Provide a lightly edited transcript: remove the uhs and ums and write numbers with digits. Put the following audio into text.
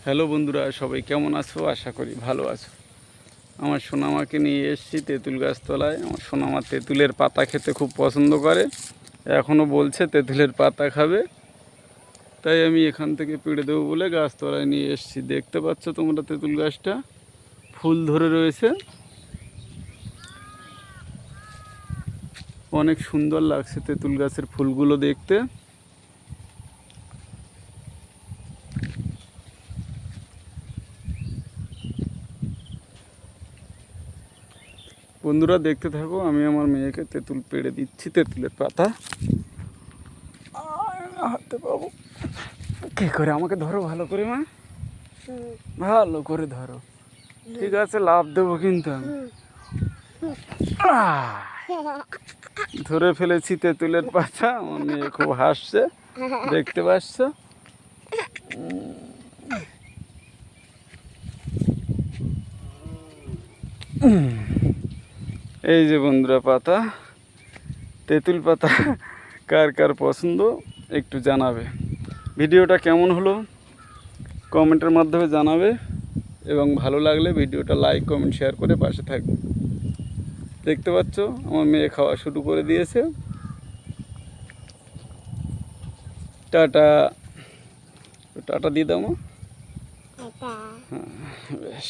Hello বন্ধুরা, সবাই কেমন আছো? আশা করি ভালো আছো। আমার সোনামাকে নিয়ে এসেছি তেঁতুল গাছতলায়। আমার সোনামা তেঁতুলের পাতা খেতে খুব পছন্দ করে, এখনও বলছে তেঁতুলের পাতা খাবে। তাই আমি এখান থেকে পেড়ে দেবো বলে গাছতলায় নিয়ে এসেছি। দেখতে পাচ্ছ তোমরা তেঁতুল গাছটা ফুল ধরে রয়েছে, অনেক সুন্দর লাগছে তেঁতুল গাছের ফুলগুলো দেখতে। বন্ধুরা দেখতে থাকো, আমি আমার মেয়েকে তেঁতুল পেড়ে দিচ্ছি, তেঁতুলের পাতা হাতে পাবো কি করে? আমাকে ধরো ভালো করে মা, ভালো করে ধরো। ঠিক আছে, লাভ দেবো কিন্তু আমি। ধরে ফেলেছি তেঁতুলের পাতা। আমার মেয়ে খুব হাসছে, দেখতে পাচ্ছ। এই যে বন্ধুরা পাতা, তেঁতুল পাতা কার কার পছন্দ একটু জানাবে। ভিডিওটা কেমন হলো কমেন্টের মাধ্যমে জানাবে, এবং ভালো লাগলে ভিডিওটা লাইক কমেন্ট শেয়ার করে পাশে থাকবে। দেখতে পাচ্ছ আমার মেয়ে খাওয়া শুরু করে দিয়েছে। টাটা, টাটা দিয়ে দাও মা। হ্যাঁ বেশ।